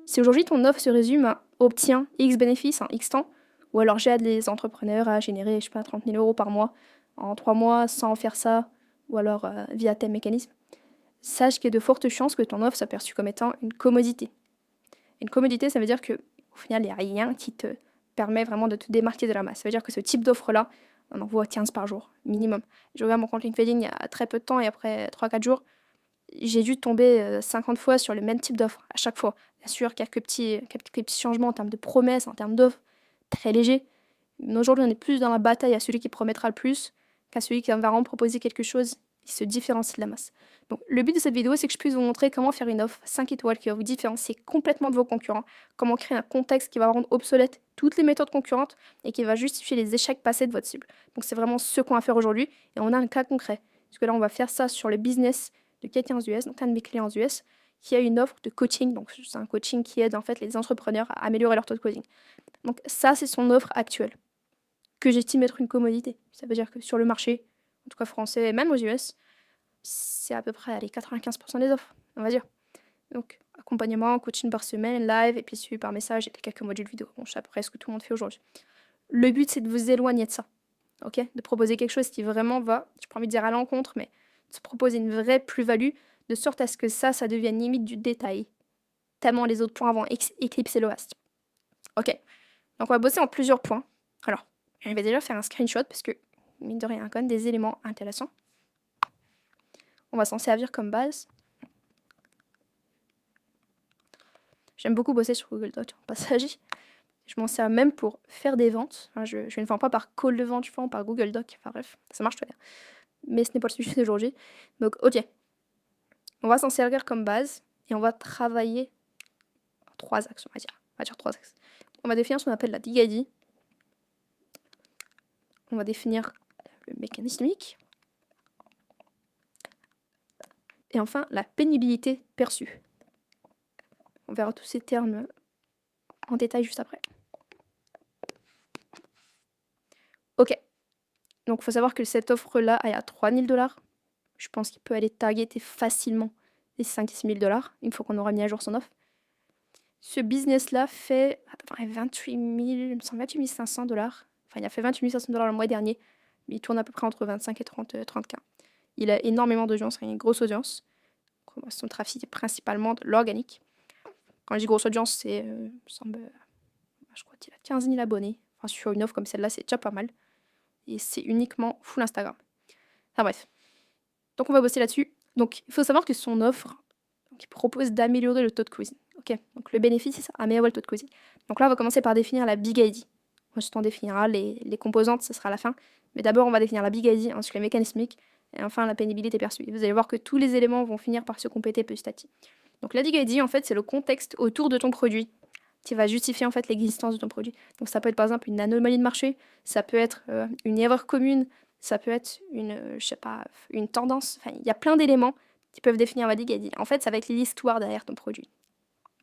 Si aujourd'hui ton offre se résume à obtient X bénéfices en X temps, ou alors j'aide les entrepreneurs à générer, je sais pas, 30 000 euros par mois en 3 mois sans faire ça, ou alors via tel mécanisme, sache qu'il y a de fortes chances que ton offre soit perçue comme étant une commodité. Une commodité, ça veut dire que au final, il n'y a rien qui te permet vraiment de te démarquer de la masse. Ça veut dire que ce type d'offre-là, on en voit 15 par jour, minimum. J'ai ouvert mon compte LinkedIn il y a très peu de temps et après 3-4 jours, j'ai dû tomber 50 fois sur le même type d'offre à chaque fois. Bien sûr, quelques petits changements en termes de promesses, en termes d'offres, très légers. Mais aujourd'hui, on est plus dans la bataille à celui qui promettra le plus qu'à celui qui va vraiment proposer quelque chose qui se différencie de la masse. Donc, le but de cette vidéo, c'est que je puisse vous montrer comment faire une offre 5 étoiles qui va vous différencier complètement de vos concurrents, comment créer un contexte qui va rendre obsolète toutes les méthodes concurrentes et qui va justifier les échecs passés de votre cible. Donc, c'est vraiment ce qu'on va faire aujourd'hui et on a un cas concret. Parce que là, on va faire ça sur le business de quelqu'un aux US, donc un de mes clients aux US, qui a une offre de coaching. Donc, c'est un coaching qui aide en fait les entrepreneurs à améliorer leur taux de closing. Donc, ça, c'est son offre actuelle que j'estime être une commodité. Ça veut dire que sur le marché, en tout cas français et même aux US, c'est à peu près les 95% des offres, on va dire. Donc, accompagnement, coaching par semaine, live, et puis suivi par message et quelques modules vidéo. Bon, c'est presque tout le monde fait aujourd'hui. Le but, c'est de vous éloigner de ça, ok? De proposer quelque chose qui vraiment va, j'ai pas envie de dire à l'encontre, mais de proposer une vraie plus-value, de sorte à ce que ça devienne limite du détail, tellement les autres points vont éclipser le reste. Ok, donc on va bosser en plusieurs points. Alors, je vais déjà faire un screenshot parce que, mine de rien, il y a quand même des éléments intéressants. On va s'en servir comme base. J'aime beaucoup bosser sur Google Docs en passage. Je m'en sers même pour faire des ventes. Enfin, je ne vends pas par call de vente, je vends par Google Docs. Enfin bref, ça marche très bien. Mais ce n'est pas le sujet d'aujourd'hui. Donc, ok. On va s'en servir comme base et on va travailler en 3 axes, on va dire. On va dire 3 axes. On va définir ce qu'on appelle la DID. On va définir le mécanismique. Et enfin, la pénibilité perçue. On verra tous ces termes en détail juste après. Ok. Donc, il faut savoir que cette offre-là est à 3 000 $. Je pense qu'il peut aller targeter facilement les 5-6 000 $, une fois qu'on aura mis à jour son offre. Ce business-là fait 28 500 $. Enfin, il a fait 28 500 $ le mois dernier. Mais il tourne à peu près entre 25 et 30 K. Il a énormément d'audience, une grosse audience. Son trafic est principalement de l'organique. Quand je dis grosse audience, c'est, je crois qu'il a 15 000 abonnés. Enfin, sur une offre comme celle-là, c'est déjà pas mal. Et c'est uniquement full Instagram. Enfin bref. Donc on va bosser là-dessus. Donc il faut savoir que son offre qui propose d'améliorer le taux de closing. Ok, donc le bénéfice, c'est ça, améliorer le taux de closing. Donc là, on va commencer par définir la Big ID. Ensuite, on définira les composantes, ce sera à la fin. Mais d'abord, on va définir la Big ID, ensuite les mécanismiques, et enfin la pénibilité perçue. Vous allez voir que tous les éléments vont finir par se compléter petit à petit. Donc la Big ID, en fait, c'est le contexte autour de ton produit qui va justifier en fait l'existence de ton produit. Donc ça peut être par exemple une anomalie de marché, ça peut être une erreur commune, ça peut être je sais pas, une tendance. Enfin, il y a plein d'éléments qui peuvent définir la Big ID. En fait, ça va être l'histoire derrière ton produit,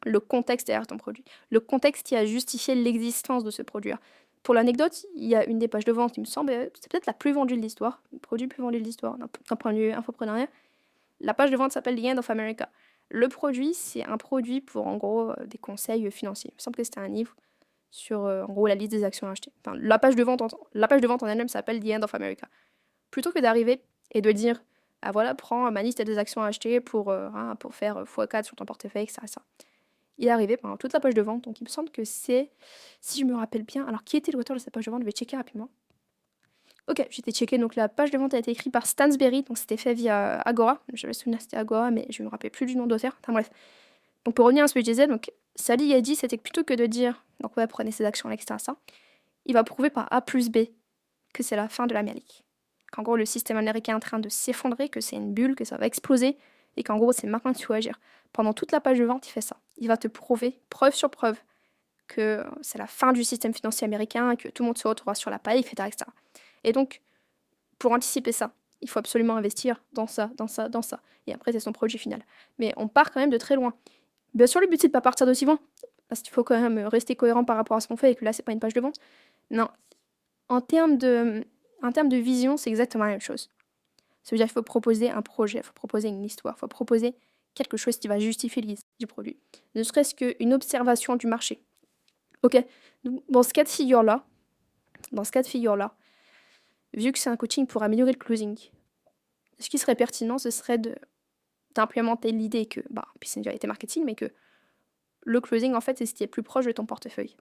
le contexte derrière ton produit, le contexte qui a justifié l'existence de ce produit-là. Pour l'anecdote, il y a une des pages de vente, il me semble, c'est peut-être la plus vendue de l'histoire, le produit le plus vendu de l'histoire, d'un point de vue infoprenariat. La page de vente s'appelle The End of America. Le produit, c'est un produit pour, en gros, des conseils financiers. Il me semble que c'était un livre sur, en gros, la liste des actions à acheter. Enfin, la page de vente en elle-même s'appelle The End of America. Plutôt que d'arriver et de dire, ah voilà, prends ma liste des actions à acheter pour faire x4 sur ton portefeuille, etc. Il est arrivé pendant toute la page de vente, donc il me semble que c'est, si je me rappelle bien, alors qui était l'auteur de cette page de vente, je vais checker rapidement. Ok, j'étais checké, donc la page de vente a été écrite par Stansberry, donc c'était fait via Agora. Je me souviens c'était Agora, mais je me rappelle plus du nom d'auteur. Enfin bref. Donc pour revenir à ce que je disais, donc Sally a dit, c'était que plutôt que de dire, donc ouais, prenez ces actions, etc., ça, il va prouver par A plus B que c'est la fin de l'Amérique. Qu'en gros, le système américain est en train de s'effondrer, que c'est une bulle, que ça va exploser, et qu'en gros, c'est maintenant qu'il faut agir. Pendant toute la page de vente, il fait ça. Il va te prouver, preuve sur preuve, que c'est la fin du système financier américain, que tout le monde se retrouvera sur la paille, etc., etc. Et donc, pour anticiper ça, il faut absolument investir dans ça, dans ça, dans ça. Et après, c'est son produit final. Mais on part quand même de très loin. Bien sûr, le but, c'est de pas partir d'aussi loin. Parce qu'il faut quand même rester cohérent par rapport à ce qu'on fait et que là, c'est pas une page de vente. Non. En termes de vision, c'est exactement la même chose. Ça veut dire qu'il faut proposer un projet, il faut proposer une histoire, il faut proposer quelque chose qui va justifier l'existence du produit. Ne serait-ce qu'une observation du marché. Ok, donc, dans ce cas de figure-là, vu que c'est un coaching pour améliorer le closing, ce qui serait pertinent, ce serait d'implémenter l'idée que, puis c'est une vérité marketing, mais que le closing, en fait, c'est ce qui est le plus proche de ton portefeuille.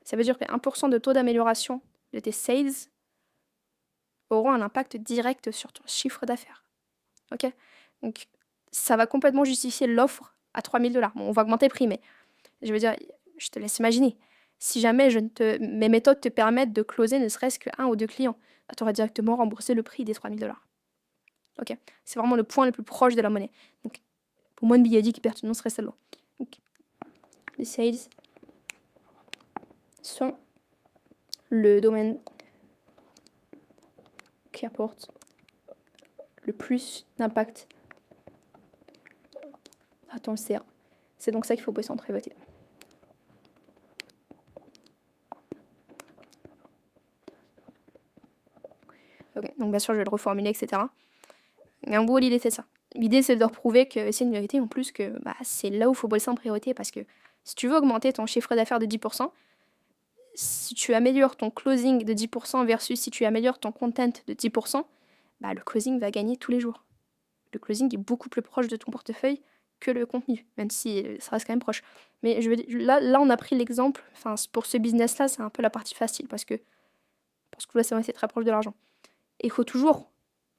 Ça veut dire que 1% de taux d'amélioration de tes sales auront un impact direct sur ton chiffre d'affaires. Ok, donc ça va complètement justifier l'offre à 3 000 $. Bon, on va augmenter le prix, mais je veux dire, je te laisse imaginer. Si jamais mes méthodes te permettent de closer ne serait-ce que 1 ou 2 clients, tu auras directement remboursé le prix des 3 000 $. Ok, c'est vraiment le point le plus proche de la monnaie. Donc, pour moi, une billadique qui pertinente serait celle-là. Donc, les sales sont le domaine qui apporte le plus d'impact à ton CA. C'est donc ça qu'il faut bosser en priorité. Ok, donc bien sûr, je vais le reformuler, etc. Mais en gros, l'idée, c'est ça. L'idée, c'est de leur prouver que c'est une vérité, en plus, que c'est là où il faut bosser en priorité, parce que si tu veux augmenter ton chiffre d'affaires de 10%, si tu améliores ton closing de 10% versus si tu améliores ton content de 10%, le closing va gagner tous les jours. Le closing est beaucoup plus proche de ton portefeuille que le contenu, même si ça reste quand même proche. Mais là, on a pris l'exemple, pour ce business-là, c'est un peu la partie facile, parce que là, c'est très proche de l'argent. Et il faut toujours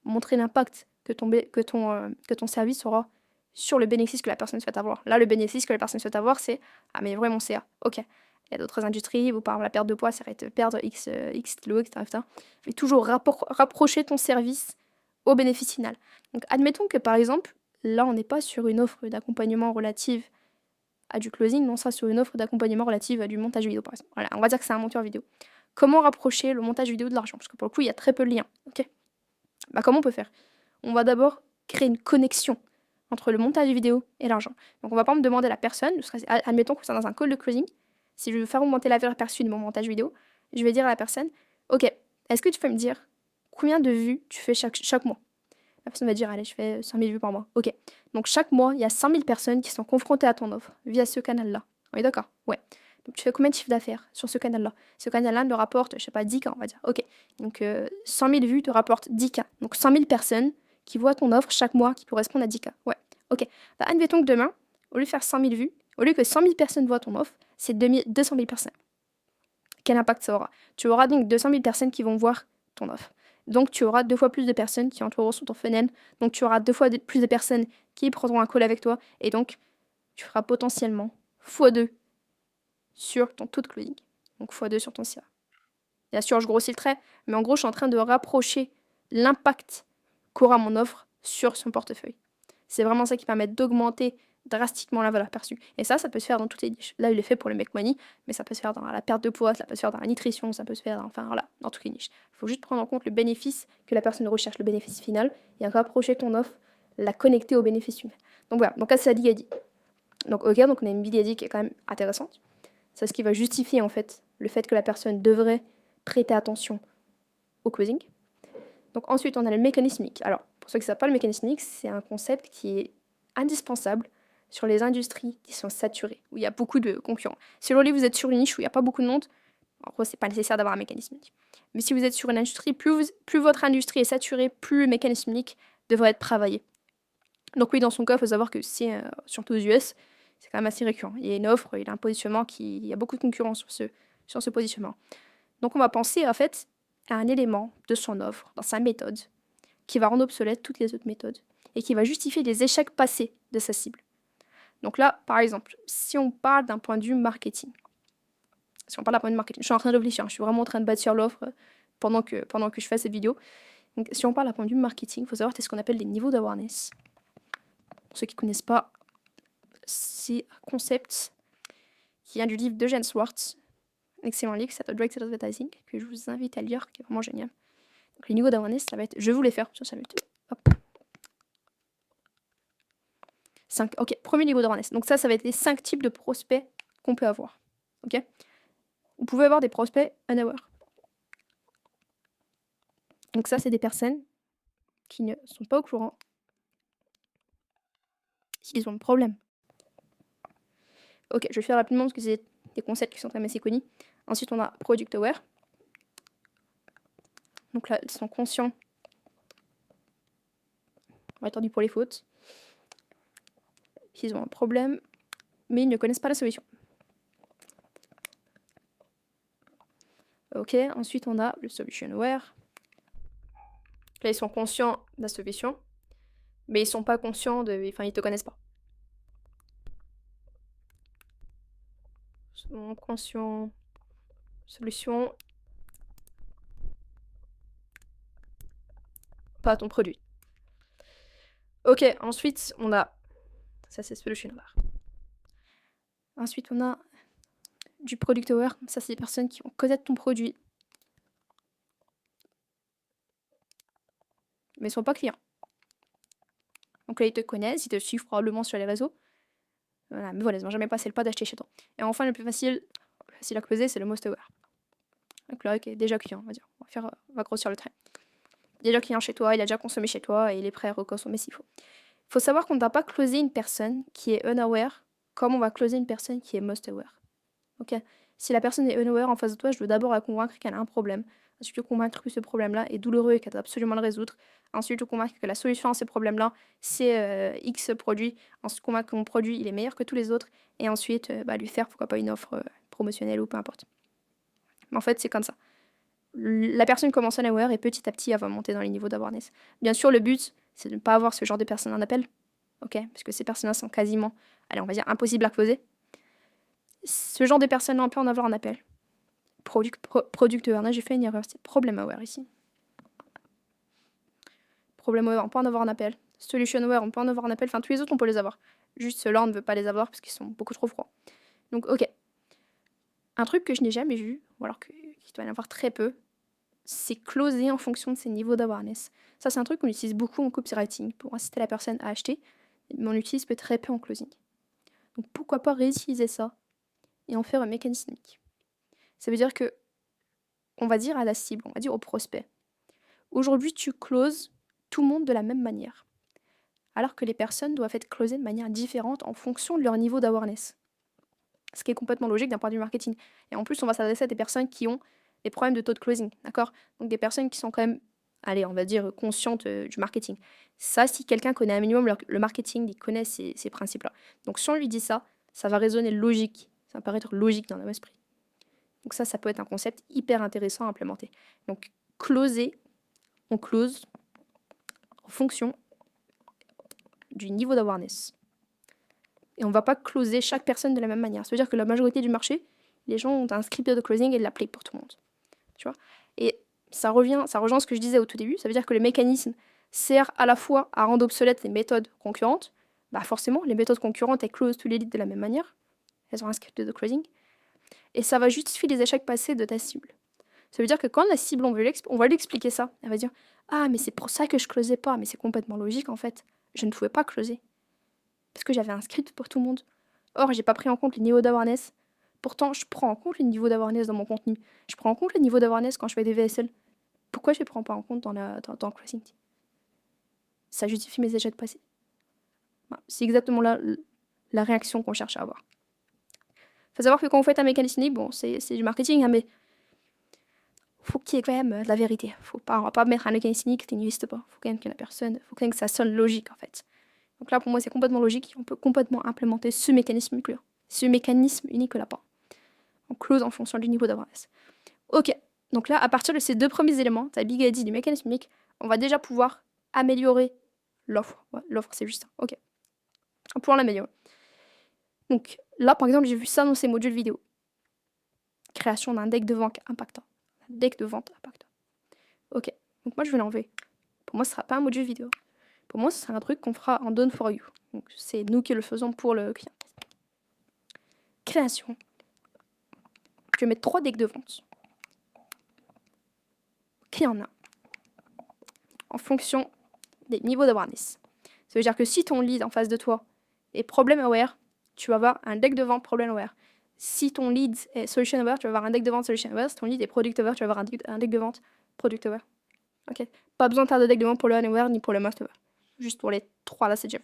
montrer l'impact que ton service aura sur le bénéfice que la personne souhaite avoir. Là, le bénéfice que la personne souhaite avoir, c'est améliorer mon CA. Ok. Il y a d'autres industries où, par exemple, la perte de poids, ça va être perdre X kilos, etc. Mais toujours rapprocher ton service au bénéfice final. Donc, admettons que, par exemple, là, on n'est pas sur une offre d'accompagnement relative à du closing, mais on sera sur une offre d'accompagnement relative à du montage vidéo, par exemple. Voilà, on va dire que c'est un monteur vidéo. Comment rapprocher le montage vidéo de l'argent? Parce que pour le coup, il y a très peu de liens. Ok. Comment on peut faire? On va d'abord créer une connexion entre le montage vidéo et l'argent. Donc on va pas me demander à la personne, admettons que c'est dans un call de closing, si je veux faire augmenter la valeur perçue de mon montage vidéo, je vais dire à la personne, ok, est-ce que tu peux me dire combien de vues tu fais chaque mois? La personne va dire, allez, je fais 100 000 vues par mois. Ok, donc chaque mois, il y a 100 000 personnes qui sont confrontées à ton offre via ce canal-là. On est d'accord? Ouais. Donc tu fais combien de chiffre d'affaires sur ce canal-là? Ce canal-là me rapporte, je sais pas, 10K, on va dire. Ok, donc 100 000 vues te rapportent 10K. Donc 100 000 personnes qui voient ton offre chaque mois qui correspondent à 10K. Ouais, ok. Admettons que demain, au lieu de faire 100 000 vues, au lieu que 100 000 personnes voient ton offre, c'est 200 000 personnes. Quel impact ça aura? Tu auras donc 200 000 personnes qui vont voir ton offre. Donc tu auras 2 fois plus de personnes qui entreront sur ton funnel. Donc tu auras 2 fois plus de personnes qui prendront un call avec toi. Et donc tu feras potentiellement x2 sur ton taux de closing. Donc x2 sur ton CA. Bien sûr, je grossis le trait, mais en gros, je suis en train de rapprocher l'impact qu'aura mon offre sur son portefeuille. C'est vraiment ça qui permet d'augmenter drastiquement la valeur perçue. Et ça peut se faire dans toutes les niches. Là, il est fait pour le make money, mais ça peut se faire dans la perte de poids, ça peut se faire dans la nutrition, ça peut se faire dans toutes les niches. Il faut juste prendre en compte le bénéfice que la personne recherche, le bénéfice final, et rapprocher ton offre, la connecter au bénéfice final. Donc voilà, donc là, c'est la Bigadi. Donc ok, donc on a une Bigadi qui est quand même intéressante. C'est ce qui va justifier en fait le fait que la personne devrait prêter attention au closing. Donc ensuite, on a le mécanismique. Alors, pour ceux qui ne savent pas, le mécanismique, c'est un concept qui est indispensable sur les industries qui sont saturées, où il y a beaucoup de concurrents. Si aujourd'hui vous êtes sur une niche où il n'y a pas beaucoup de monde, en gros, c'est pas nécessaire d'avoir un mécanismique. Mais si vous êtes sur une industrie, plus votre industrie est saturée, plus le mécanismique devrait être travaillé. Donc oui, dans son cas, il faut savoir que c'est, surtout aux US, c'est quand même assez récurrent. Il y a une offre, il y a un positionnement il y a beaucoup de concurrence sur ce positionnement. Donc on va penser en fait à un élément de son offre, dans sa méthode, qui va rendre obsolète toutes les autres méthodes et qui va justifier les échecs passés de sa cible. Donc là, par exemple, si on parle d'un point de vue marketing, je suis en train de réfléchir, je suis vraiment en train de bâtir l'offre pendant que je fais cette vidéo. Donc si on parle d'un point de vue marketing, il faut savoir que c'est ce qu'on appelle les niveaux d'awareness. Pour ceux qui ne connaissent pas, c'est un concept qui vient du livre d'Eugene Schwartz, un excellent livre, c'est Direct Sales Advertising, que je vous invite à lire, qui est vraiment génial. Donc les niveaux d'awareness, ça va être, je vais vous les faire, ça va être, hop. 5, ok, premier niveau d'awareness. Donc ça va être les 5 types de prospects qu'on peut avoir. Ok. Vous pouvez avoir des prospects unaware. Donc ça, c'est des personnes qui ne sont pas au courant s'ils ont le problème. Ok, je vais faire rapidement parce que c'est des concepts qui sont quand même assez connus. Ensuite, on a Product Aware. Donc là, ils sont conscients. On va attendre pour les fautes. Qu'ils ont un problème, mais ils ne connaissent pas la solution. Ok, ensuite on a le Solution Aware. Là, ils sont conscients de la solution, mais ils sont pas conscients de... Enfin, ils te connaissent pas. Ils sont conscients... Solution... Pas ton produit. Ok, ensuite on a... Ça c'est Solution Aware. Ensuite on a du Product Aware. Ça c'est des personnes qui vont connaître ton produit, mais ils sont pas clients. Donc là, ils te connaissent, ils te suivent probablement sur les réseaux. Voilà, mais voilà, ils n'ont jamais passé le pas d'acheter chez toi. Et enfin, le plus facile à closer, c'est le Most Aware. Donc là, ok, déjà client, on va dire. On va grossir le trait. Déjà client chez toi, il a déjà consommé chez toi et il est prêt à reconsommer s'il faut. Il faut savoir qu'on ne va pas closer une personne qui est unaware comme on va closer une personne qui est most aware. Ok. Si la personne est unaware en face de toi, je veux d'abord la convaincre qu'elle a un problème. Ensuite, je veux convaincre que ce problème-là est douloureux et qu'elle doit absolument le résoudre. Ensuite, je veux convaincre que la solution à ce problème-là, c'est X produit. Ensuite, convaincre que mon produit, il est meilleur que tous les autres. Et ensuite, lui faire, pourquoi pas, une offre promotionnelle ou peu importe. Mais en fait, c'est comme ça. La personne commence à unaware et petit à petit, elle va monter dans les niveaux d'awareness. Bien sûr, le but, c'est de ne pas avoir ce genre de personnes en appel. Ok, parce que ces personnes-là sont quasiment, allez, on va dire, impossibles à closer. Ce genre de personnes-là, on peut en avoir en appel. Product aware, j'ai fait une erreur, c'est problem aware ici. Problem aware, on peut en avoir en appel. Solution aware, on peut en avoir en appel. Enfin, tous les autres, on peut les avoir. Juste ceux-là, on ne veut pas les avoir parce qu'ils sont beaucoup trop froids. Donc, ok. Un truc que je n'ai jamais vu, ou alors qu'il doit y en avoir très peu, c'est closer en fonction de ses niveaux d'awareness. Ça, c'est un truc qu'on utilise beaucoup en copywriting pour inciter la personne à acheter, mais on l'utilise peu très peu en closing. Donc, pourquoi pas réutiliser ça et en faire un mécanisme unique. Ça veut dire que, on va dire à la cible, on va dire au prospect, aujourd'hui, tu closes tout le monde de la même manière, alors que les personnes doivent être closées de manière différente en fonction de leur niveau d'awareness. Ce qui est complètement logique d'un point de vue marketing. Et en plus, on va s'adresser à des personnes qui ont des problèmes de taux de closing, d'accord? Donc des personnes qui sont quand même, allez, on va dire, conscientes du marketing. Ça, si quelqu'un connaît un minimum le marketing, il connaît ces principes-là. Donc si on lui dit ça, ça va résonner logique, ça va paraître logique dans leur esprit. Donc ça peut être un concept hyper intéressant à implémenter. Donc closer, on close en fonction du niveau d'awareness. Et on ne va pas closer chaque personne de la même manière. Ça veut dire que la majorité du marché, les gens ont un script de closing et l'appliquent pour tout le monde. Tu vois? Et ça rejoint ce que je disais au tout début. Ça veut dire que le mécanisme sert à la fois à rendre obsolètes les méthodes concurrentes. Bah forcément, les méthodes concurrentes, elles closent tous les leads de la même manière. Elles ont un script de closing. Et ça va justifier les échecs passés de ta cible. Ça veut dire que quand la cible, on va lui expliquer ça. Elle va dire « Ah, mais c'est pour ça que je closais pas. » Mais c'est complètement logique, en fait. Je ne pouvais pas closer. Parce que j'avais un script pour tout le monde. Or, j'ai pas pris en compte les niveaux d'awareness. Pourtant, je prends en compte les niveaux d'awareness dans mon contenu. Je prends en compte les niveaux d'awareness quand je fais des VSL. Pourquoi je les prends pas en compte dans le closing? Ça justifie mes échecs passés. Voilà. C'est exactement la réaction qu'on cherche à avoir. Faut savoir que quand vous faites un mécanisme unique, bon, c'est du marketing, hein, mais faut qu'il y ait quand même de la vérité. On va pas mettre un mécanisme unique qui n'existe pas. Faut quand même que la personne, faut quand même que ça sonne logique en fait. Donc là, pour moi, c'est complètement logique. On peut complètement implémenter ce mécanisme unique là pas. On close en fonction du niveau d'awareness. Ok, donc là, à partir de ces deux premiers éléments, ta big idea du mécanisme unique, on va déjà pouvoir améliorer l'offre. Ouais, l'offre, c'est juste ça. Ok. On va pouvoir l'améliorer. Donc là, par exemple, j'ai vu ça dans ces modules vidéo. Création d'un deck de vente impactant. Ok, donc moi, je vais l'enlever. Pour moi, ce ne sera pas un module vidéo. Pour moi, ce sera un truc qu'on fera en done for you. Donc c'est nous qui le faisons pour le client. Création. Je vais mettre 3 decks de vente. Qui en a en fonction des niveaux d'awareness. Ça veut dire que si ton lead en face de toi est problem aware, tu vas avoir un deck de vente problem aware. Si ton lead est solution aware, tu vas avoir un deck de vente solution aware. Si ton lead est product aware, tu vas avoir un deck de vente product aware. Ok. Pas besoin de faire de deck de vente pour le unaware ni pour le most aware. Juste pour les 3 là, c'est déjà.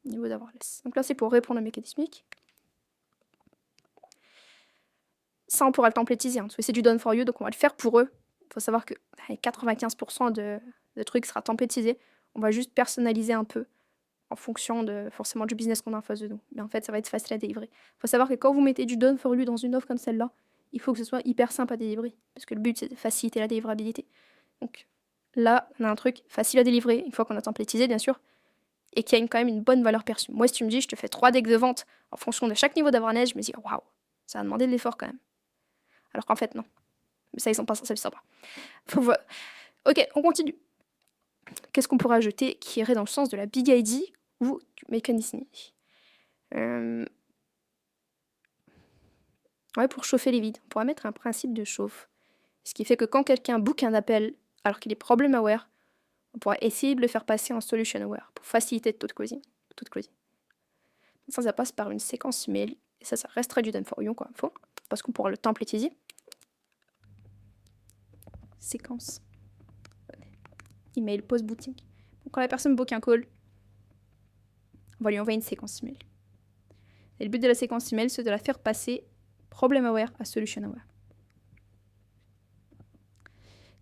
niveau d'avoir less. Donc là, c'est pour répondre à mécanismique. Ça, on pourra le templétiser, hein, parce que c'est du done for you, donc on va le faire pour eux. Il faut savoir que 95% de trucs sera templétisé. On va juste personnaliser un peu en fonction de forcément du business qu'on a en face de nous. Mais en fait, ça va être facile à délivrer. Il faut savoir que quand vous mettez du done for you dans une offre comme celle-là, il faut que ce soit hyper simple à délivrer. Parce que le but, c'est de faciliter la délivrabilité. Donc là, on a un truc facile à délivrer, une fois qu'on a templétisé, bien sûr, et qui a quand même une bonne valeur perçue. Moi, si tu me dis, je te fais 3 decks de vente en fonction de chaque niveau d'awareness, je me dis, waouh, ça a demandé de l'effort quand même. Alors qu'en fait, non. Mais ça, ils sont pas censés le savoir. Ok, on continue. Qu'est-ce qu'on pourrait ajouter qui irait dans le sens de la Big ID ou du mécanisme? Ouais, pour chauffer les vides, on pourrait mettre un principe de chauffe. Ce qui fait que quand quelqu'un book un appel alors qu'il est problem aware, on pourrait essayer de le faire passer en solution aware pour faciliter le taux de closing. Ça passe par une séquence email. Et ça restera du done for you, quoi. Faut, parce qu'on pourra le templétiser. Séquence. Email post-booking. Donc quand la personne book un call, on va lui envoyer une séquence email. Et le but de la séquence email, c'est de la faire passer problem aware à solution aware.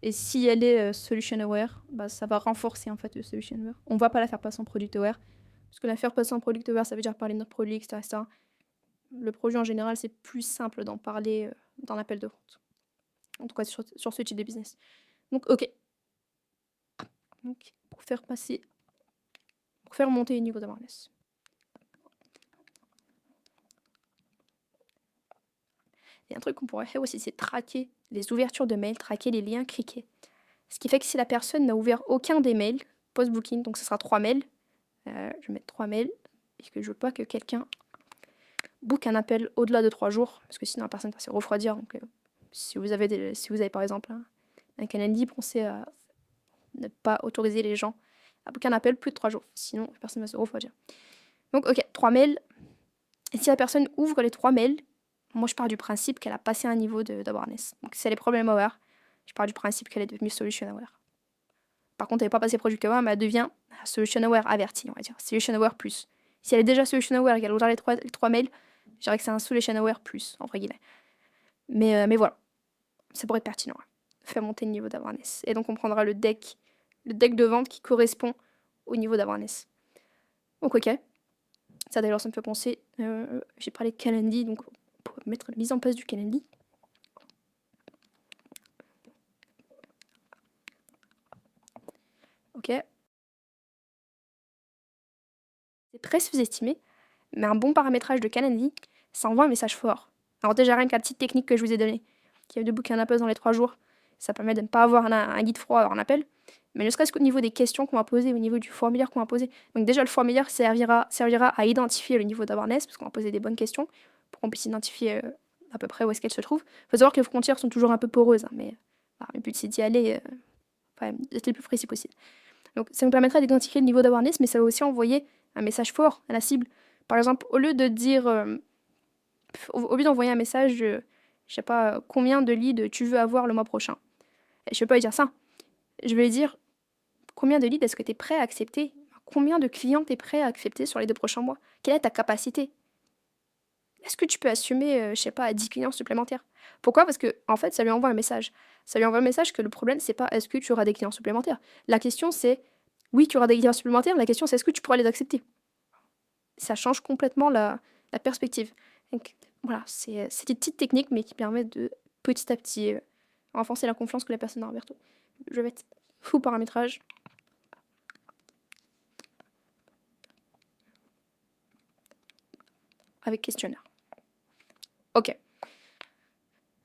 Et si elle est solution aware, bah, ça va renforcer en fait le solution aware. On va pas la faire passer en product aware. Parce que la faire passer en product aware, ça veut dire parler de notre produit, etc. Le produit en général, c'est plus simple d'en parler dans l'appel de vente. En tout cas, sur ce type de business. Donc, ok. Donc, pour faire monter le niveau d'awareness. Et un truc qu'on pourrait faire aussi, c'est traquer les ouvertures de mails, traquer les liens cliqués. Ce qui fait que si la personne n'a ouvert aucun des mails post-booking, donc ce sera 3 mails, je vais mettre 3 mails, et que je veux pas que quelqu'un book un appel au-delà de 3 jours, parce que sinon la personne va se refroidir. Donc, si vous avez par exemple un calendrier, pensez à ne pas autoriser les gens à booker un appel plus de 3 jours, sinon la personne va se refroidir. Donc ok, 3 mails. Et si la personne ouvre les 3 mails, moi je pars du principe qu'elle a passé un niveau d'awareness. Donc si elle est problem aware, je pars du principe qu'elle est devenue solution aware. Par contre, elle n'est pas passée product aware, mais elle devient solution aware avertie, on va dire. Solution aware plus. Si elle est déjà solution aware et qu'elle ouvre les 3 mails, je dirais que c'est un solution aware plus, entre guillemets. Mais voilà, ça pourrait être pertinent. Faire monter le niveau d'awareness. Et donc on prendra le deck de vente qui correspond au niveau d'awareness. Donc ok. Ça d'ailleurs, ça me fait penser, j'ai parlé de Calendly, donc pour mettre la mise en place du Calendly. Ok. C'est très sous-estimé, mais un bon paramétrage de Calendly, ça envoie un message fort. Alors déjà, rien que la petite technique que je vous ai donnée, qui est de booker un appel dans les 3 jours, ça permet de ne pas avoir un guide froid en appel, mais ne serait-ce qu'au niveau des questions qu'on va poser, au niveau du formulaire qu'on va poser. Donc déjà, le formulaire servira à identifier le niveau d'awareness, parce qu'on va poser des bonnes questions, pour qu'on puisse identifier à peu près où est-ce qu'elle se trouve. Il faut savoir que les frontières sont toujours un peu poreuses, hein, mais le but c'est d'y aller d'être le plus précis possible. Donc ça nous permettra d'identifier le niveau d'awareness, mais ça va aussi envoyer un message fort à la cible. Par exemple, au lieu de dire, au lieu d'envoyer un message, je sais pas, combien de leads tu veux avoir le mois prochain. Et je ne vais pas lui dire ça. Je vais lui dire, combien de leads est-ce que tu es prêt à accepter? Combien de clients tu es prêt à accepter sur les 2 prochains mois? Quelle est ta capacité? Est-ce que tu peux assumer, je sais pas, 10 clients supplémentaires? Pourquoi? Parce que, en fait, ça lui envoie un message. Ça lui envoie un message que le problème, c'est pas est-ce que tu auras des clients supplémentaires. La question, c'est oui, tu auras des clients supplémentaires. La question, c'est est-ce que tu pourras les accepter? Ça change complètement la perspective. Donc, voilà, c'est des petites techniques, mais qui permettent de petit à petit renforcer la confiance que la personne a envers toi. Je vais mettre fou paramétrage. Avec questionnaire. Ok.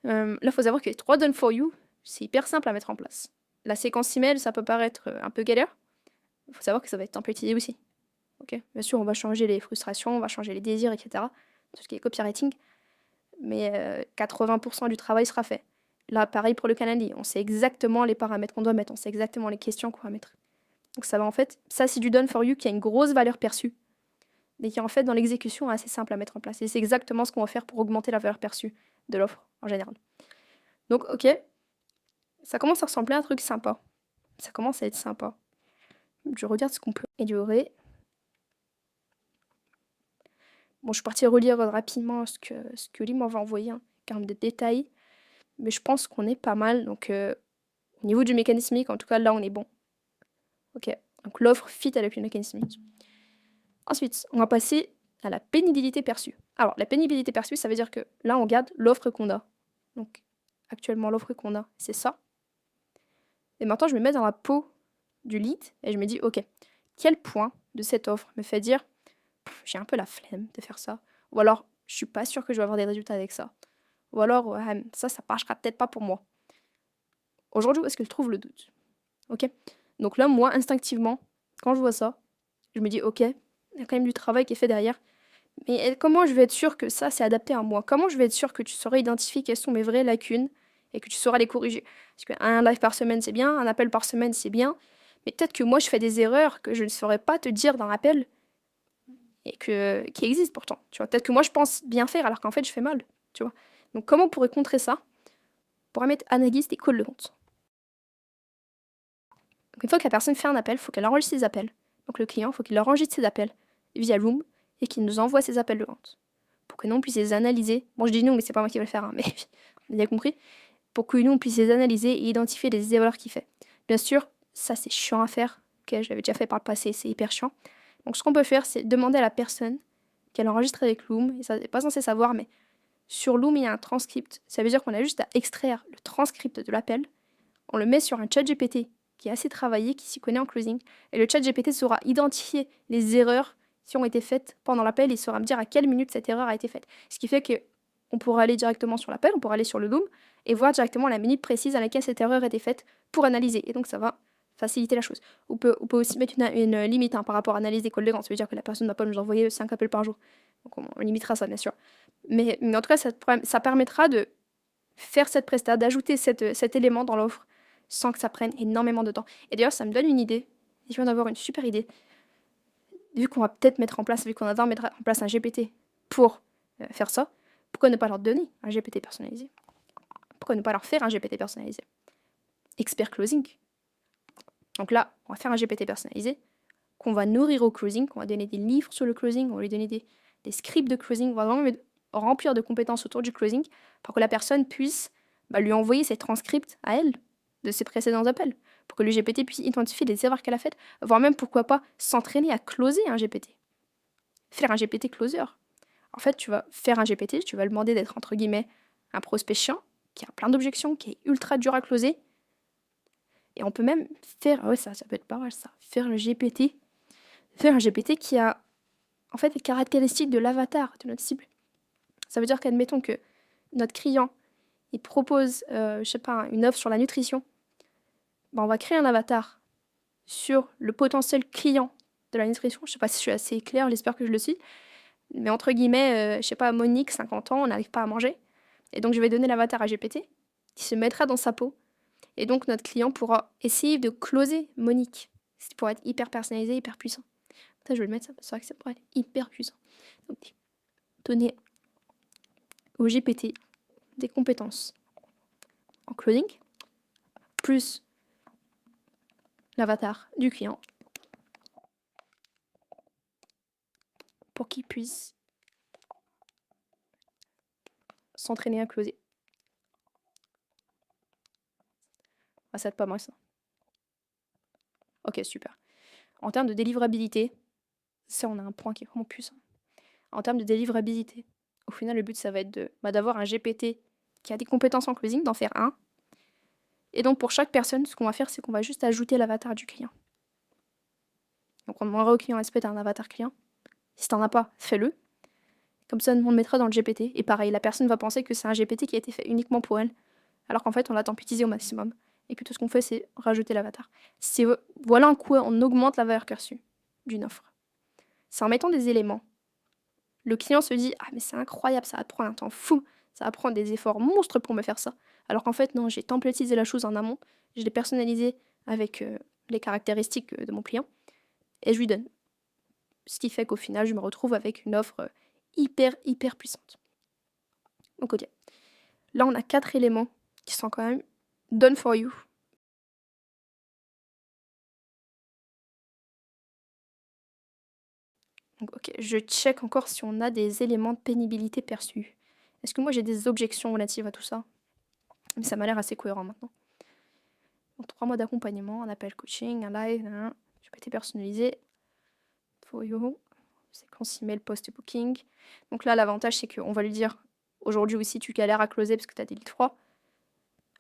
Là, il faut savoir que les 3 done for you, c'est hyper simple à mettre en place. La séquence email, ça peut paraître un peu galère. Il faut savoir que ça va être templétisé aussi. Ok. Bien sûr, on va changer les frustrations, on va changer les désirs, etc. Tout ce qui est copywriting. Mais 80% du travail sera fait. Là, pareil pour le Calendly. On sait exactement les paramètres qu'on doit mettre, on sait exactement les questions qu'on va mettre. Donc ça va en fait, ça c'est du done for you qui a une grosse valeur perçue, mais qui en fait dans l'exécution est assez simple à mettre en place. Et c'est exactement ce qu'on va faire pour augmenter la valeur perçue de l'offre en général. Donc ok, ça commence à ressembler à un truc sympa. Ça commence à être sympa. Je regarde ce qu'on peut améliorer. Bon, je suis partie relire rapidement ce que Lee m'avait envoyé, en termes de détails, mais je pense qu'on est pas mal. Donc, au niveau du mécanismique, en tout cas, là, on est bon. Ok, donc l'offre fit avec le mécanismique. Ensuite, on va passer à la pénibilité perçue. Alors, la pénibilité perçue, ça veut dire que là, on regarde l'offre qu'on a. Donc, actuellement, l'offre qu'on a, c'est ça. Et maintenant, je me mets dans la peau du lead et je me dis, ok, quel point de cette offre me fait dire, j'ai un peu la flemme de faire ça, ou alors, je suis pas sûre que je vais avoir des résultats avec ça, ou alors, ça marchera peut-être pas pour moi. Aujourd'hui, où est-ce que je trouve le doute? Ok. Donc là, moi, instinctivement, quand je vois ça, je me dis, ok, il y a quand même du travail qui est fait derrière. Mais comment je vais être sûre que ça, c'est adapté à moi? Comment je vais être sûre que tu saurais identifier quelles sont mes vraies lacunes et que tu sauras les corriger? Parce qu'un live par semaine, c'est bien, un appel par semaine, c'est bien. Mais peut-être que moi, je fais des erreurs que je ne saurais pas te dire dans l'appel et qui existent pourtant. Tu vois, peut-être que moi, je pense bien faire alors qu'en fait, je fais mal. Tu vois. Donc, comment on pourrait contrer ça? On pourrait mettre analyste et call de vente. Donc, une fois que la personne fait un appel, il faut qu'elle enregistre ses appels. Donc, le client, il faut qu'il enregistre ses appels via Loom et qu'il nous envoie ses appels de vente. Pour que nous, on puisse les analyser. Bon, je dis nous, mais c'est pas moi qui vais le faire, hein, mais vous avez compris. Pour que nous, on puisse les analyser et identifier les erreurs qu'il fait. Bien sûr, ça, c'est chiant à faire. Ok, je l'avais déjà fait par le passé, c'est hyper chiant. Donc, ce qu'on peut faire, c'est demander à la personne qu'elle enregistre avec Loom. Et ça, n'est pas censé savoir, mais sur Loom, il y a un transcript. Ça veut dire qu'on a juste à extraire le transcript de l'appel. On le met sur un chat GPT qui est assez travaillé, qui s'y connaît en closing. Et le chat GPT saura identifier les erreurs qui ont été faites pendant l'appel et saura me dire à quelle minute cette erreur a été faite. Ce qui fait qu'on pourra aller directement sur l'appel, on pourra aller sur le Loom et voir directement la minute précise à laquelle cette erreur a été faite pour analyser. Et donc ça va faciliter la chose. On peut aussi mettre une limite par rapport à analyse des calls de vente. Ça veut dire que la personne ne va pas nous envoyer 5 appels par jour. Donc on limitera ça, bien sûr. Mais en tout cas, ça permettra de faire cette presta, d'ajouter cet élément dans l'offre sans que ça prenne énormément de temps. Et d'ailleurs, ça me donne une idée. Je viens d'avoir une super idée. Vu qu'on va peut-être mettre en place, vu qu'on va mettre en place un GPT pour faire ça, pourquoi ne pas leur donner un GPT personnalisé? Pourquoi ne pas leur faire un GPT personnalisé? Expert closing. Donc là, on va faire un GPT personnalisé qu'on va nourrir au closing, qu'on va donner des livres sur le closing, on va lui donner des scripts de closing, on va vraiment remplir de compétences autour du closing pour que la personne puisse lui envoyer ses transcripts à elle de ses précédents appels, pour que le GPT puisse identifier les erreurs qu'elle a faites, voire même pourquoi pas s'entraîner à closer un GPT. Faire un GPT closer. En fait, tu vas faire un GPT, tu vas lui demander d'être entre guillemets un prospect chiant, qui a plein d'objections, qui est ultra dur à closer. Et on peut même faire, ça peut être pas mal ça, faire un GPT qui a en fait les caractéristiques de l'avatar de notre cible. Ça veut dire qu'admettons que notre client il propose, je sais pas, une offre sur la nutrition. On va créer un avatar sur le potentiel client de la nutrition. Je sais pas si je suis assez claire, j'espère que je le suis. Mais entre guillemets, je sais pas, Monique, 50 ans, on n'arrive pas à manger. Et donc je vais donner l'avatar à GPT, qui se mettra dans sa peau. Et donc notre client pourra essayer de closer Monique. C'est pour être hyper personnalisé, hyper puissant. Ça, je vais le mettre ça, c'est vrai que ça pourrait être hyper puissant. Donc, donner au GPT des compétences en closing, plus l'avatar du client, pour qu'il puisse s'entraîner à closer. Ah, ça va être pas mal ça. Ok, super. En termes de délivrabilité, ça on a un point qui est vraiment puissant. En termes de délivrabilité, au final le but ça va être d'avoir un GPT qui a des compétences en closing, d'en faire un. Et donc pour chaque personne, ce qu'on va faire, c'est qu'on va juste ajouter l'avatar du client. Donc on demandera au client, est-ce que tu as un avatar client? Si t'en as pas, fais-le. Comme ça, on le mettra dans le GPT. Et pareil, la personne va penser que c'est un GPT qui a été fait uniquement pour elle, alors qu'en fait, on l'a temporisé au maximum. Et que tout ce qu'on fait, c'est rajouter l'avatar. Voilà en quoi on augmente la valeur perçue d'une offre. C'est en mettant des éléments. Le client se dit, ah mais c'est incroyable, ça va prendre un temps fou, ça va prendre des efforts monstres pour me faire ça. Alors qu'en fait, non, j'ai templatisé la chose en amont, je l'ai personnalisé avec les caractéristiques de mon client, et je lui donne. Ce qui fait qu'au final, je me retrouve avec une offre hyper puissante. Donc ok. Là, on a 4 éléments qui sont quand même done for you. Donc, ok, je check encore si on a des éléments de pénibilité perçus. Est-ce que moi j'ai des objections relatives à tout ça? Mais ça m'a l'air assez cohérent maintenant. Donc, 3 mois d'accompagnement, un appel coaching, un live, je peux être personnalisé. For you. Séquence email post-booking. Donc là, l'avantage, c'est qu'on va lui dire aujourd'hui aussi, tu galères à closer parce que tu as des leads froids.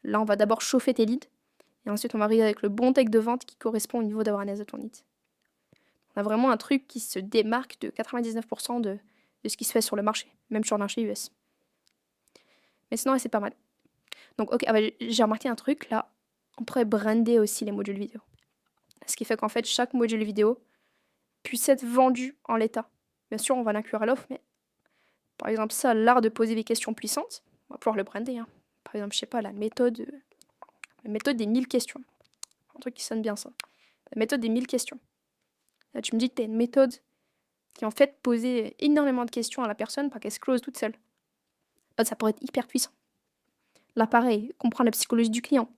Là, on va d'abord chauffer tes leads. Et ensuite, on va arriver avec le bon tech de vente qui correspond au niveau d'awareness de ton lead. On a vraiment un truc qui se démarque de 99% de ce qui se fait sur le marché, même sur le marché US. Mais sinon, c'est pas mal. Donc, ok, j'ai remarqué un truc là. On pourrait brander aussi les modules vidéo. Ce qui fait qu'en fait, chaque module vidéo puisse être vendu en l'état. Bien sûr, on va l'inclure à l'offre, mais par exemple, ça, l'art de poser des questions puissantes, on va pouvoir le brander. Par exemple, je sais pas, la méthode des 1000 questions. Un truc qui sonne bien, ça. La méthode des 1000 questions. Là, tu me dis que tu as une méthode qui, en fait, posait énormément de questions à la personne pour qu'elle se close toute seule. Là, ça pourrait être hyper puissant. Là, pareil, comprendre la psychologie du client.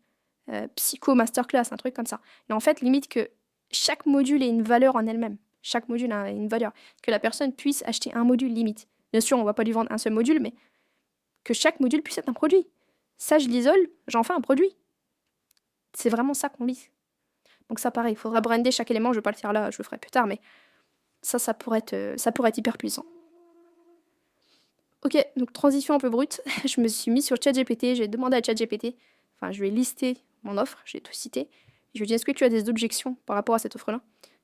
Psycho masterclass, un truc comme ça. Et en fait, limite que chaque module ait une valeur en elle-même. Chaque module a une valeur. Que la personne puisse acheter un module limite. Bien sûr, on va pas lui vendre un seul module, mais que chaque module puisse être un produit. Ça, je l'isole, j'en fais un produit. C'est vraiment ça qu'on vise. Donc ça, pareil, il faudra brander chaque élément. Je vais pas le faire là, je le ferai plus tard, mais ça pourrait être hyper puissant. Ok, donc transition un peu brute. Je me suis mis sur ChatGPT, j'ai demandé à ChatGPT, enfin, je lui ai listé mon offre, j'ai tout cité. Je lui ai dit, est-ce que tu as des objections par rapport à cette offre-là?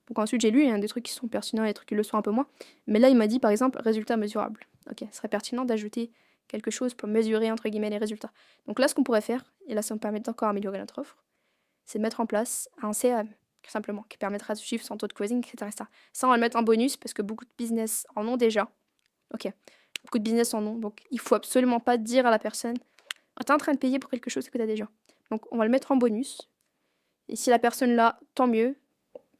Donc ensuite, j'ai lu, il y a des trucs qui sont pertinents et des trucs qui le sont un peu moins. Mais là, il m'a dit, par exemple, résultat mesurable. Ok, ce serait pertinent d'ajouter quelque chose pour mesurer, entre guillemets, les résultats. Donc là, ce qu'on pourrait faire, et là, ça me permet d'encore améliorer notre offre, c'est de mettre en place un CRM, tout simplement, qui permettra de suivre son taux de closing, etc. Ça, on va le mettre en bonus, parce que beaucoup de business en ont déjà. Ok, beaucoup de business en ont, donc il faut absolument pas dire à la personne « Ah, t'es en train de payer pour quelque chose que t'as déjà ». Donc on va le mettre en bonus, et si la personne l'a, tant mieux,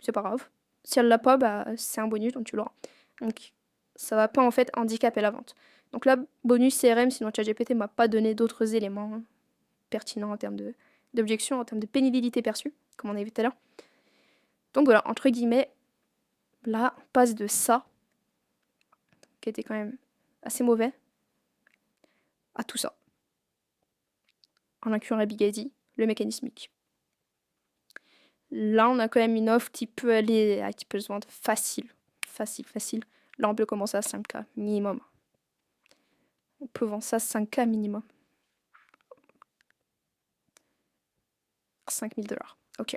c'est pas grave. Si elle l'a pas, bah c'est un bonus, donc tu l'auras. Donc ça va pas en fait handicaper la vente. Donc là, bonus CRM, sinon ChatGPT m'a pas donné d'autres éléments pertinents en termes d'objection, en termes de pénibilité perçue, comme on a vu tout à l'heure. Donc voilà, entre guillemets, là, on passe de ça, qui était quand même assez mauvais, à tout ça. En incluant la Big ID, le mécanismique. Là, on a quand même une offre qui peut se vendre facile. Facile. Là, on peut commencer à 5K minimum. On peut vendre ça à 5K minimum. 5000 $. Ok.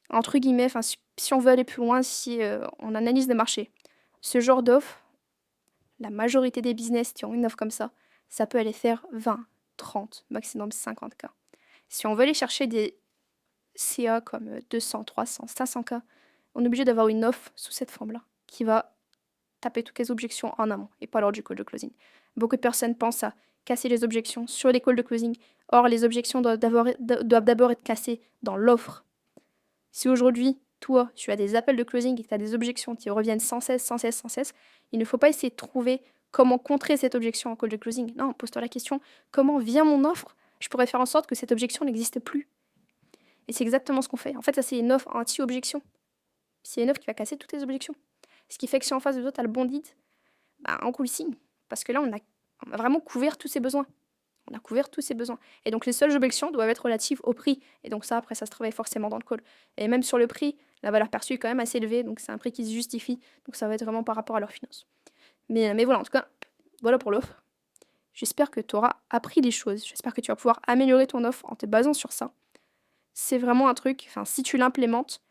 Entre guillemets, si on veut aller plus loin, si on analyse le marché, ce genre d'offre, la majorité des business qui ont une offre comme ça peut aller faire 20, 30, maximum 50K. Si on veut aller chercher des CA comme 200, 300, 500K, on est obligé d'avoir une offre sous cette forme-là qui va taper toutes les objections en amont et pas lors du call de closing. Beaucoup de personnes pensent à casser les objections sur les calls de closing. Or, les objections doivent d'abord être cassées dans l'offre. Si aujourd'hui, toi, tu as des appels de closing et que tu as des objections qui reviennent sans cesse, il ne faut pas essayer de trouver comment contrer cette objection en call de closing. Non, pose-toi la question, comment via mon offre, je pourrais faire en sorte que cette objection n'existe plus? Et c'est exactement ce qu'on fait. En fait, ça, c'est une offre anti-objection. C'est une offre qui va casser toutes les objections. Ce qui fait que si en face de toi, tu as le bon lead, bah, on coule signe. Parce que là, on a vraiment couvert tous ses besoins. On a couvert tous ses besoins. Et donc, les seules objections doivent être relatives au prix. Et donc, ça, après, ça se travaille forcément dans le call. Et même sur le prix, la valeur perçue est quand même assez élevée. Donc, c'est un prix qui se justifie. Donc, ça va être vraiment par rapport à leurs finances. Mais voilà, en tout cas, voilà pour l'offre. J'espère que tu auras appris des choses. J'espère que tu vas pouvoir améliorer ton offre en te basant sur ça. C'est vraiment un truc, si tu l'implémentes,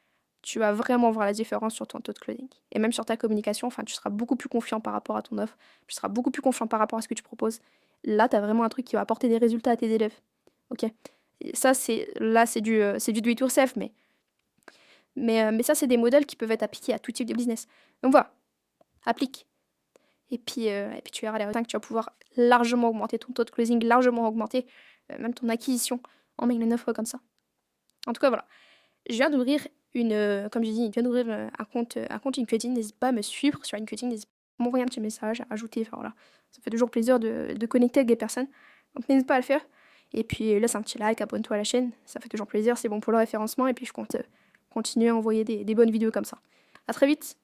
tu vas vraiment voir la différence sur ton taux de closing. Et même sur ta communication, tu seras beaucoup plus confiant par rapport à ton offre, tu seras beaucoup plus confiant par rapport à ce que tu proposes. Là, tu as vraiment un truc qui va apporter des résultats à tes élèves. Ok. Et ça, c'est du do it yourself, mais ça, c'est des modèles qui peuvent être appliqués à tout type de business. Donc voilà, applique. Et puis tu verras les résultats que tu vas pouvoir largement augmenter ton taux de closing, largement augmenter même ton acquisition en mettant une offre comme ça. En tout cas, voilà. Je viens d'ouvrir comme je dis, un compte LinkedIn. N'hésite pas à me suivre sur LinkedIn. N'hésite pas à m'envoyer un petit message, à ajouter. Voilà. Ça fait toujours plaisir de connecter avec des personnes. Donc n'hésite pas à le faire. Et puis laisse un petit like, abonne-toi à la chaîne. Ça fait toujours plaisir. C'est bon pour le référencement. Et puis je compte continuer à envoyer des bonnes vidéos comme ça. À très vite.